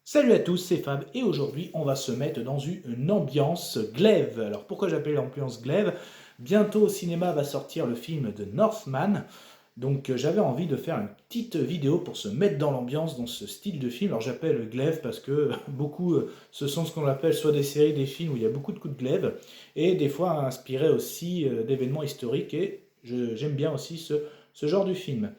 Salut à tous, c'est Fab et aujourd'hui on va se mettre dans une ambiance glaive. Alors pourquoi j'appelle l'ambiance glaive? Bientôt au cinéma va sortir le film de Northman, donc j'avais envie de faire une petite vidéo pour se mettre dans l'ambiance dans ce style de film. Alors j'appelle glaive parce que beaucoup ce sont ce qu'on appelle soit des séries, des films où il y a beaucoup de coups de glaive et des fois inspirés aussi d'événements historiques et j'aime bien aussi ce genre de film.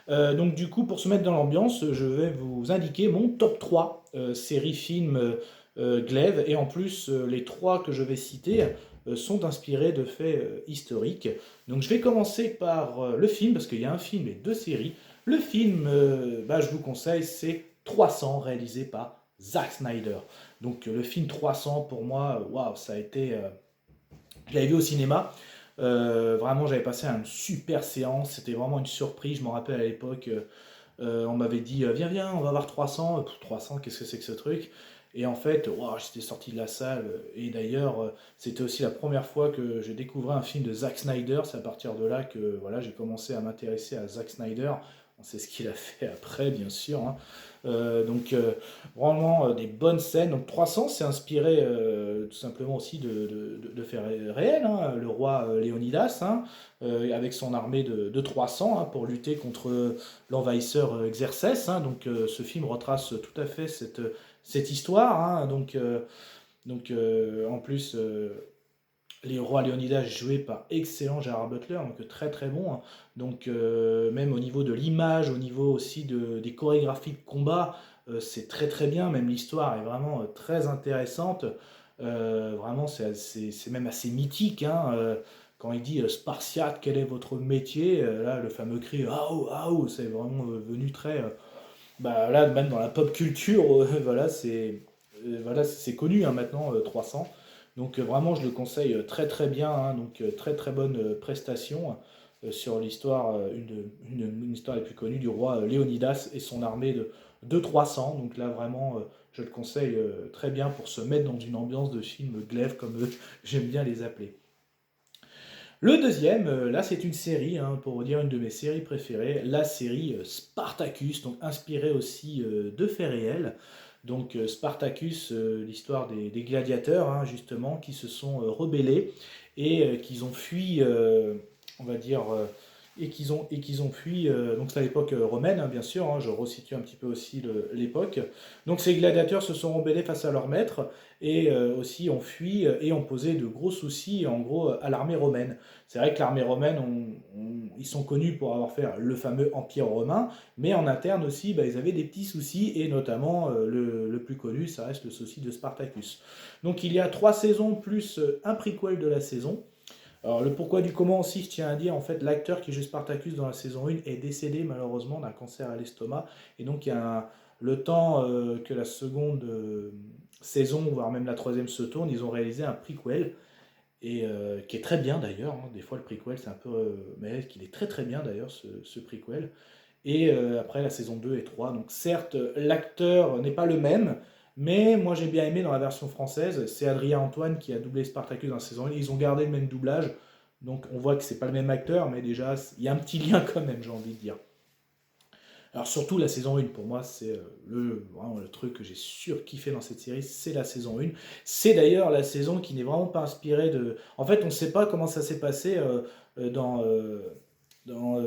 Donc du coup, pour se mettre dans l'ambiance, je vais vous indiquer mon top 3 séries films glaive. Et en plus, les trois que je vais citer sont inspirés de faits historiques. Donc je vais commencer par le film, parce qu'il y a un film et deux séries. Le film, je vous conseille, c'est 300, réalisé par Zack Snyder. Donc le film 300, pour moi, waouh, ça a été... je l'avais vu au cinéma. Vraiment, j'avais passé une super séance. C'était vraiment une surprise. Je me rappelle à l'époque, on m'avait dit viens, viens, on va voir 300. 300, qu'est-ce que c'est que ce truc? Et en fait, waouh, j'étais sorti de la salle. Et d'ailleurs, c'était aussi la première fois que je découvrais un film de Zack Snyder. C'est à partir de là que voilà, j'ai commencé à m'intéresser à Zack Snyder. On sait ce qu'il a fait après, bien sûr, hein. Vraiment des bonnes scènes. Donc 300, c'est inspiré tout simplement aussi de faits réels, hein. Le roi Léonidas, hein, avec son armée de 300 hein, pour lutter contre l'envahisseur Xerxès, hein. Donc ce film retrace tout à fait cette histoire, hein. En plus, les rois Léonidas joués par excellent Gérard Butler, donc très très bon, hein. Donc même au niveau de l'image, au niveau aussi des chorégraphies de combat, c'est très très bien. Même l'histoire est vraiment très intéressante. Vraiment, c'est même assez mythique, hein. Quand il dit Spartiate, quel est votre métier? Là, le fameux cri Aou, Aou, c'est vraiment venu très. Là, même dans la pop culture, voilà, c'est connu hein, maintenant, 300. Donc vraiment, je le conseille très très bien, hein. Donc très très bonne prestation sur l'histoire, une histoire la plus connue du roi Léonidas et son armée de 300. Donc là, vraiment, je le conseille très bien pour se mettre dans une ambiance de film glaive, comme j'aime bien les appeler. Le deuxième, là c'est une série, hein, pour vous dire une de mes séries préférées, la série Spartacus, donc inspirée aussi de faits réels. Donc Spartacus, l'histoire des gladiateurs, hein, justement, qui se sont rebellés et qu'ils ont fui, on va dire, et qu'ils ont fui, donc c'est à l'époque romaine, hein, bien sûr, hein, je resitue un petit peu aussi l'époque. Donc ces gladiateurs se sont rebellés face à leur maître et aussi ont fui et ont posé de gros soucis en gros à l'armée romaine. C'est vrai que l'armée romaine, ils sont connus pour avoir fait le fameux Empire romain, mais en interne aussi, ils avaient des petits soucis, et notamment le plus connu, ça reste le souci de Spartacus. Donc il y a 3 saisons plus un prequel de la saison. Alors le pourquoi du comment aussi, je tiens à dire, en fait, l'acteur qui joue Spartacus dans la saison 1 est décédé malheureusement d'un cancer à l'estomac, et donc il y a le temps que la seconde saison, voire même la troisième se tourne, ils ont réalisé un prequel et qui est très bien d'ailleurs, hein. Des fois le prequel c'est un peu... mais qu'il est très très bien d'ailleurs ce prequel. Et après la saison 2 et 3. Donc certes, l'acteur n'est pas le même, mais moi j'ai bien aimé dans la version française, c'est Adrien Antoine qui a doublé Spartacus dans la saison 1. Ils ont gardé le même doublage, donc on voit que c'est pas le même acteur, mais déjà il y a un petit lien quand même, j'ai envie de dire. Alors surtout la saison 1, pour moi, c'est vraiment le truc que j'ai surkiffé dans cette série, c'est la saison 1. C'est d'ailleurs la saison qui n'est vraiment pas inspirée de... En fait, on ne sait pas comment ça s'est passé euh, dans, euh, dans,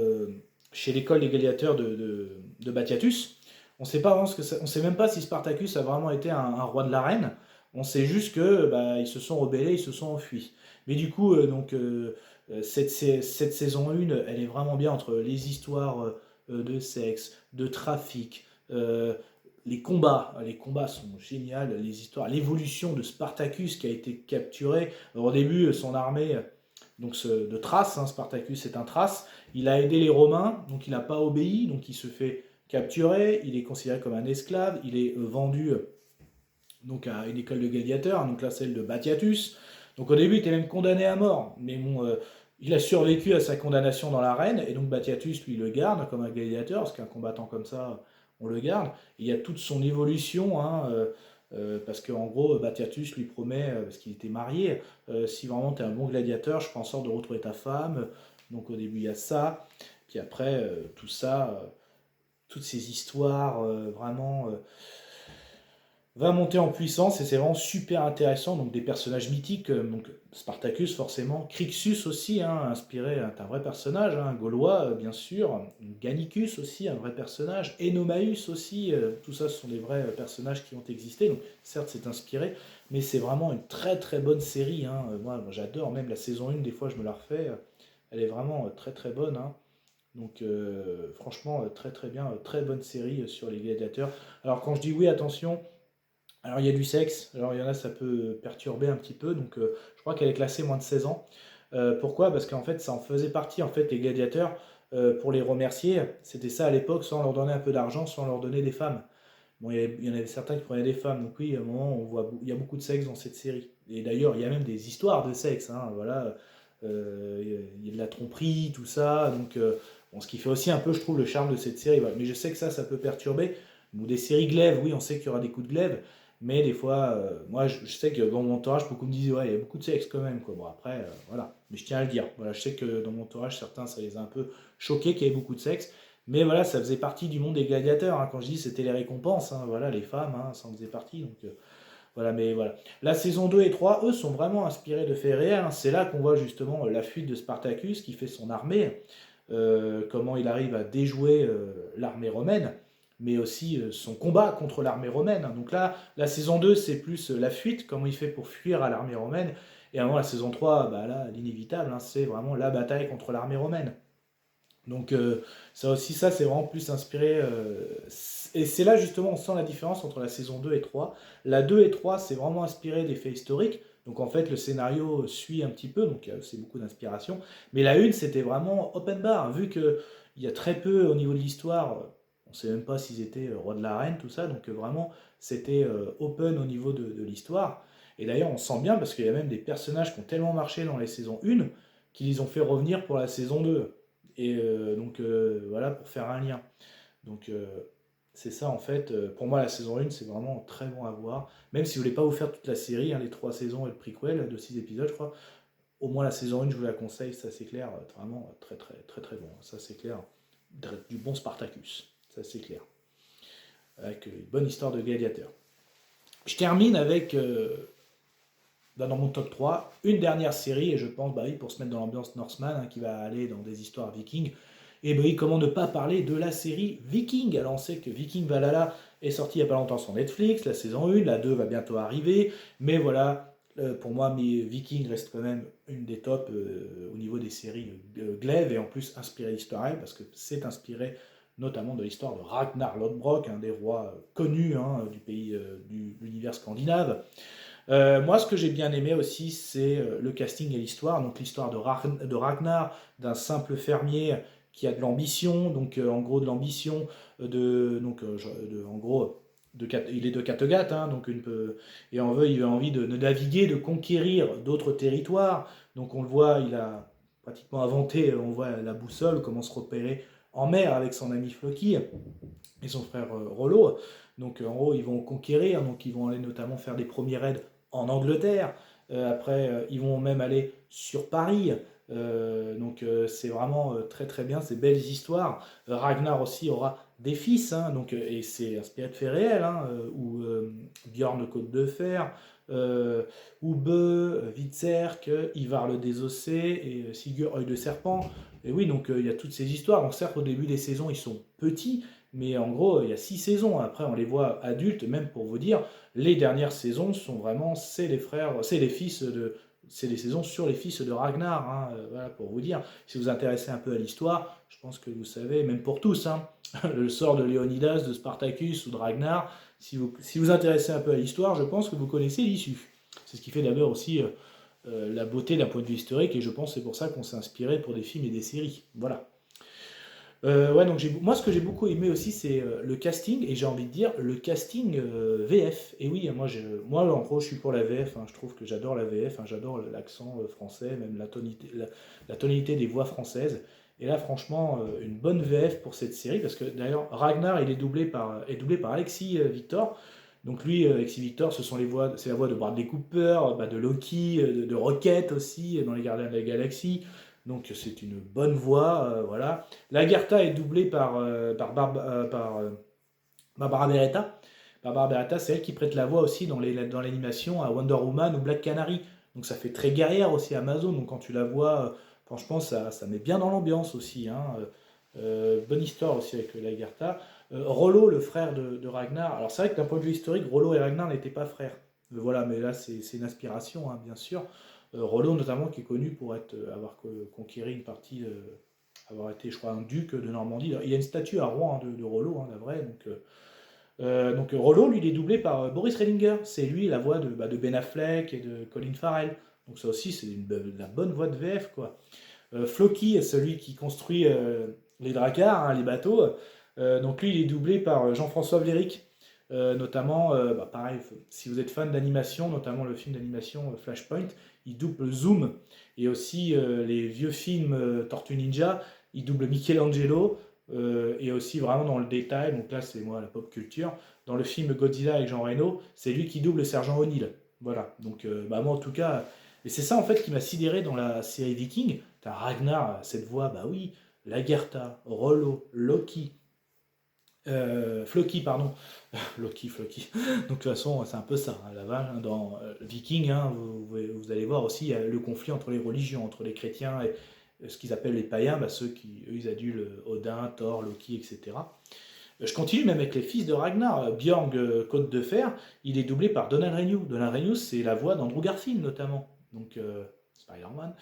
chez l'école des gladiateurs de Batiatus. On sait pas vraiment on sait même pas si Spartacus a vraiment été un roi de l'arène. On sait juste que ils se sont rebellés, ils se sont enfuis. Mais du coup, cette saison 1, elle est vraiment bien entre les histoires de sexe, de trafic, les combats sont géniaux, les histoires, l'évolution de Spartacus qui a été capturé. Alors, au début, son armée, donc de Thrace, hein, Spartacus est un Thrace, il a aidé les Romains, donc il n'a pas obéi, donc il se fait capturer, il est considéré comme un esclave, il est vendu donc à une école de gladiateurs, donc là celle de Batiatus. Donc au début il était même condamné à mort, mais bon, il a survécu à sa condamnation dans l'arène, et donc Batiatus lui le garde comme un gladiateur, parce qu'un combattant comme ça, on le garde. Et il y a toute son évolution, hein, parce qu'en gros Batiatus lui promet, parce qu'il était marié, si vraiment tu es un bon gladiateur, je ferai en sorte de retrouver ta femme. Donc au début il y a ça, puis après tout ça, toutes ces histoires vraiment... va monter en puissance et c'est vraiment super intéressant. Donc des personnages mythiques, donc Spartacus forcément, Crixus aussi, hein, inspiré, un vrai personnage, hein, un Gaulois bien sûr, Gannicus aussi, un vrai personnage, Enomaus aussi, tout ça ce sont des vrais personnages qui ont existé. Donc certes c'est inspiré, mais c'est vraiment une très très bonne série. Hein. Moi j'adore, même la saison 1, des fois je me la refais, elle est vraiment très très bonne. Hein. Donc franchement très très bien, très bonne série sur les gladiateurs. Alors quand je dis oui, attention. Alors il y a du sexe, alors il y en a ça peut perturber un petit peu, donc je crois qu'elle est classée moins de 16 ans. Pourquoi? Parce qu'en fait ça en faisait partie, en fait les gladiateurs, pour les remercier, c'était ça à l'époque, soit on leur donnait un peu d'argent, soit on leur donnait des femmes. Bon, il y en avait certains qui prenaient des femmes, donc oui, à un moment on voit, il y a beaucoup de sexe dans cette série. Et d'ailleurs il y a même des histoires de sexe, hein, voilà, il y a de la tromperie, tout ça, donc bon, ce qui fait aussi un peu je trouve le charme de cette série, voilà. Mais je sais que ça peut perturber. Ou des séries glaive, oui on sait qu'il y aura des coups de glaive, mais des fois, moi, je sais que dans mon entourage, beaucoup me disent, ouais, il y a beaucoup de sexe quand même, quoi. Bon, après, voilà. Mais je tiens à le dire. Voilà, je sais que dans mon entourage, certains, ça les a un peu choqués qu'il y ait beaucoup de sexe. Mais voilà, ça faisait partie du monde des gladiateurs. Hein. Quand je dis c'était les récompenses, hein, voilà, les femmes, hein, ça en faisait partie. Donc, voilà, mais voilà. La saison 2 et 3 eux, sont vraiment inspirés de faits réels. Hein. C'est là qu'on voit justement la fuite de Spartacus qui fait son armée, comment il arrive à déjouer l'armée romaine, mais aussi son combat contre l'armée romaine. Donc là, la saison 2 c'est plus la fuite, comment il fait pour fuir à l'armée romaine. Et avant la saison 3 bah là, l'inévitable, hein, c'est vraiment la bataille contre l'armée romaine. Donc ça aussi, ça c'est vraiment plus inspiré. Et c'est là justement on sent la différence entre la saison 2 et 3. La 2 et 3 c'est vraiment inspiré des faits historiques. Donc en fait le scénario suit un petit peu, donc c'est beaucoup d'inspiration. Mais la 1 c'était vraiment open bar, vu qu'il y a très peu au niveau de l'histoire. On ne sait même pas s'ils étaient rois de l'arène, tout ça. Donc vraiment c'était open au niveau de l'histoire. Et d'ailleurs on sent bien parce qu'il y a même des personnages qui ont tellement marché dans les saisons 1 qu'ils les ont fait revenir pour la saison 2. Et donc voilà, pour faire un lien. Donc c'est ça en fait. Pour moi, la saison 1, c'est vraiment très bon à voir. Même si vous voulez pas vous faire toute la série, hein, les 3 saisons et le prequel de 6 épisodes, je crois. Au moins la saison 1, je vous la conseille, ça c'est clair. Vraiment très très très très bon. Ça c'est clair. Du bon Spartacus. Ça c'est clair. Avec une bonne histoire de gladiateur. Je termine avec dans mon top 3, une dernière série, et je pense, bah oui, pour se mettre dans l'ambiance Norseman, hein, qui va aller dans des histoires vikings, et bah oui, comment ne pas parler de la série Viking. Alors on sait que Viking Valhalla est sorti il n'y a pas longtemps sur Netflix, la saison 1, la 2 va bientôt arriver, mais voilà, pour moi, Viking reste quand même une des tops au niveau des séries glaive, et en plus inspiré d'histoire réelle, parce que c'est inspiré notamment de l'histoire de Ragnar Lodbrok, un des rois connus hein, du pays, de l'univers scandinave. Moi, ce que j'ai bien aimé aussi, c'est le casting et l'histoire. Donc, l'histoire de Ragnar, d'un simple fermier qui a de l'ambition, donc en gros de l'ambition en gros, il est de Kattegat, hein, donc et il a envie de naviguer, de conquérir d'autres territoires. Donc, on le voit, il a pratiquement inventé, on voit la boussole, comment se repérer en mer avec son ami Floki et son frère Rollo. Donc en gros, ils vont conquérir, donc ils vont aller notamment faire des premiers raids en Angleterre. Après, ils vont même aller sur Paris. Donc c'est vraiment très très bien, ces belles histoires. Ragnar aussi aura des fils, hein, donc, et c'est inspiré de faits réels, hein, où Bjorn Côte de Fer, Ubbe, Witzerk, Ivar le Désossé et Sigurd Œil de Serpent. Et oui, donc il y a toutes ces histoires. Donc certes, au début des saisons, ils sont petits, mais en gros, il y a 6 saisons. Après, on les voit adultes, même pour vous dire, les dernières saisons sont vraiment, c'est les frères, c'est les fils de, c'est les saisons sur les fils de Ragnar. Hein, voilà, pour vous dire. Si vous vous intéressez un peu à l'histoire, je pense que vous savez, même pour tous, hein, le sort de Léonidas, de Spartacus ou de Ragnar. Si vous intéressez un peu à l'histoire, je pense que vous connaissez l'issue. C'est ce qui fait d'abord aussi la beauté d'un point de vue historique, et je pense que c'est pour ça qu'on s'est inspiré pour des films et des séries. Voilà. Ouais, donc moi, ce que j'ai beaucoup aimé aussi, c'est le casting, et j'ai envie de dire le casting VF. Et oui, moi, en gros, je suis pour la VF. Hein, je trouve que j'adore la VF. Hein, j'adore l'accent français, même la tonalité des voix françaises. Et là, franchement, une bonne VF pour cette série, parce que d'ailleurs, Ragnar, il est doublé par Alexis Victor. Donc lui, Alexis Victor, c'est la voix de Bradley Cooper, bah, de Loki, de Rocket aussi, dans Les Gardiens de la Galaxie. Donc c'est une bonne voix, voilà. Lagertha est doublée par Barbara Beretta. Barbara Beretta, c'est elle qui prête la voix aussi dans l'animation à Wonder Woman ou Black Canary. Donc ça fait très guerrière aussi Amazon. Donc quand tu la vois, franchement, ça met bien dans l'ambiance aussi, hein. Bonne histoire aussi avec Lagertha. Rollo, le frère de Ragnar. Alors c'est vrai que d'un point de vue historique, Rollo et Ragnar n'étaient pas frères. Voilà, mais là c'est une inspiration, hein, bien sûr. Rollo notamment qui est connu pour avoir conquéri une partie, avoir été je crois un duc de Normandie. Il y a une statue à Rouen, hein, de Rollo, hein, la vraie. Donc Rollo, lui, il est doublé par Boris Redinger. C'est lui la voix de Ben Affleck et de Colin Farrell. Donc ça aussi, c'est la bonne voix de VF, quoi. Floki, celui qui construit les dracars, hein, les bateaux. Donc lui, il est doublé par Jean-François Vléric. Notamment, pareil, si vous êtes fan d'animation, notamment le film d'animation Flashpoint, il double Zoom. Et aussi les vieux films Tortue Ninja, il double Michelangelo. Et aussi vraiment dans le détail, donc là c'est moi la pop culture, dans le film Godzilla avec Jean Reno, c'est lui qui double le sergent O'Neill. Voilà, donc moi en tout cas, et c'est ça en fait qui m'a sidéré dans la série Viking. T'as Ragnar, cette voix, bah oui, Lagertha, Rollo, Loki, Floki, pardon, Loki, Floki. Donc de toute façon, c'est un peu ça, hein, la vache, hein, dans Viking, hein, vous allez voir aussi le conflit entre les religions, entre les chrétiens et ce qu'ils appellent les païens, bah, ceux qui, eux, ils adulent Odin, Thor, Loki, etc. Je continue même avec les fils de Ragnar. Björn Côte de Fer, il est doublé par Donald Renew. Donald Renew, c'est la voix d'Andrew Garfield notamment. Donc, Spider-Man,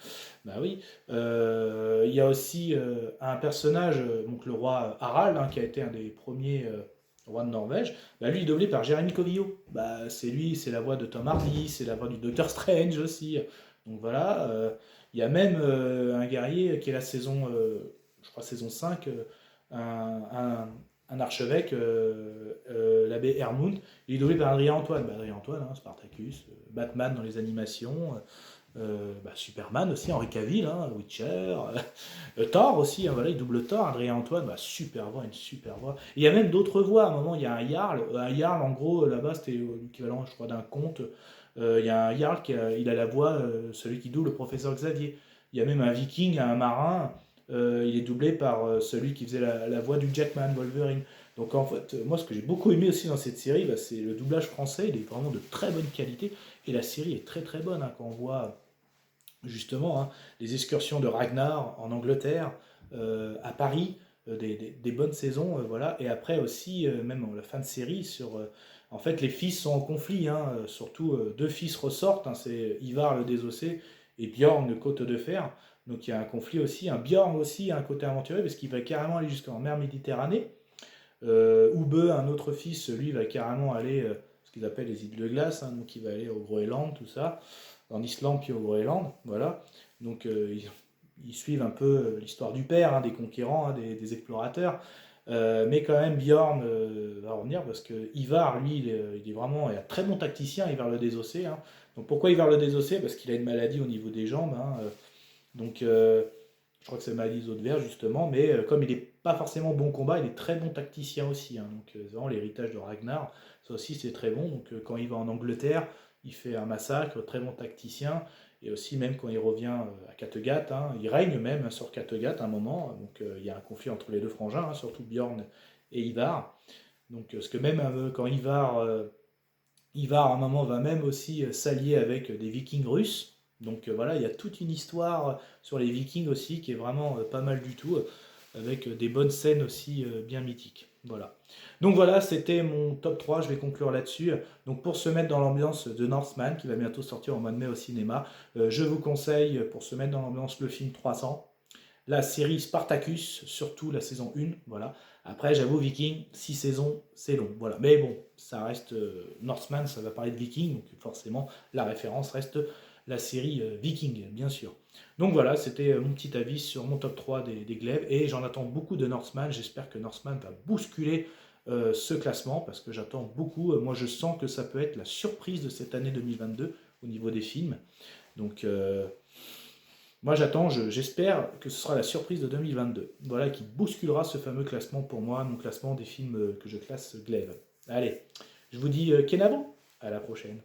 bah oui. Il y a aussi un personnage, donc le roi Harald, hein, qui a été un des premiers rois de Norvège. Bah, lui, il est doublé par Jérémy Covillo. Bah, c'est lui, c'est la voix de Tom Hardy, c'est la voix du Docteur Strange aussi. Donc voilà. Il y a même un guerrier qui est la saison, je crois saison 5, un archevêque, l'abbé Hermund. Il est doublé par Adrien Antoine. Bah, Adrien Antoine, hein, Spartacus, Batman dans les animations, Superman aussi, Henri Cavill, hein, Witcher, Thor aussi, hein, voilà, il double Thor, Adrien Antoine, bah, super voix, une super voix. Et il y a même d'autres voix, à un moment il y a un Jarl en gros là-bas c'était l'équivalent je crois d'un conte. Il y a un Jarl il a la voix, celui qui double le professeur Xavier. Il y a même un viking, un marin, il est doublé par celui qui faisait la voix du Jackman, Wolverine. Donc en fait, moi ce que j'ai beaucoup aimé aussi dans cette série, bah, c'est le doublage français, il est vraiment de très bonne qualité, et la série est très très bonne, hein, quand on voit justement, hein, les excursions de Ragnar en Angleterre, à Paris, des bonnes saisons, voilà. Et après aussi, même la fin de série, en fait, les fils sont en conflit, hein, surtout deux fils ressortent, hein, c'est Ivar le désossé et Bjorn le côte de fer. Donc il y a un conflit aussi, un Bjorn aussi a un côté aventurier parce qu'il va carrément aller jusqu'en mer Méditerranée. Ube, un autre fils, lui va carrément aller ce qu'ils appellent les îles de glace, hein, donc il va aller au Groenland, tout ça, en Islande puis au Groenland, voilà. Donc ils suivent un peu l'histoire du père, hein, des conquérants, hein, des explorateurs. Mais quand même, Bjorn va revenir parce que Ivar, lui, il est vraiment un très bon tacticien, Ivar le désossé, hein. Donc pourquoi Ivar le désossé? Parce qu'il a une maladie au niveau des jambes, hein, donc je crois que c'est maladie des os de verre justement, mais comme il n'est pas forcément bon combat, il est très bon tacticien aussi, hein. Donc c'est vraiment l'héritage de Ragnar, ça aussi c'est très bon. Donc quand il va en Angleterre, il fait un massacre, très bon tacticien. Et aussi même quand il revient à Kattegat, hein, il règne même sur Kattegat à un moment. Donc il y a un conflit entre les deux frangins, hein, surtout Bjorn et Ivar. Donc parce que même quand Ivar à un moment va même aussi s'allier avec des Vikings russes. Donc voilà, il y a toute une histoire sur les Vikings aussi qui est vraiment pas mal du tout, avec des bonnes scènes aussi bien mythiques. Voilà. Donc voilà, c'était mon top 3, je vais conclure là-dessus. Donc pour se mettre dans l'ambiance de Northman, qui va bientôt sortir au mois de mai au cinéma, je vous conseille, pour se mettre dans l'ambiance, le film 300, la série Spartacus, surtout la saison 1, voilà. Après, j'avoue, Viking, 6 saisons, c'est long, voilà. Mais bon, ça reste Northman, ça va parler de Viking, donc forcément, la référence reste la série Viking, bien sûr. Donc voilà, c'était mon petit avis sur mon top 3 des glaives, et j'en attends beaucoup de Northman. J'espère que Northman va bousculer ce classement, parce que j'attends beaucoup. Moi, je sens que ça peut être la surprise de cette année 2022 au niveau des films. Donc, moi, j'attends, j'espère que ce sera la surprise de 2022. Voilà, qui bousculera ce fameux classement pour moi, mon classement des films que je classe glaive. Allez, je vous dis Kenavo, à la prochaine.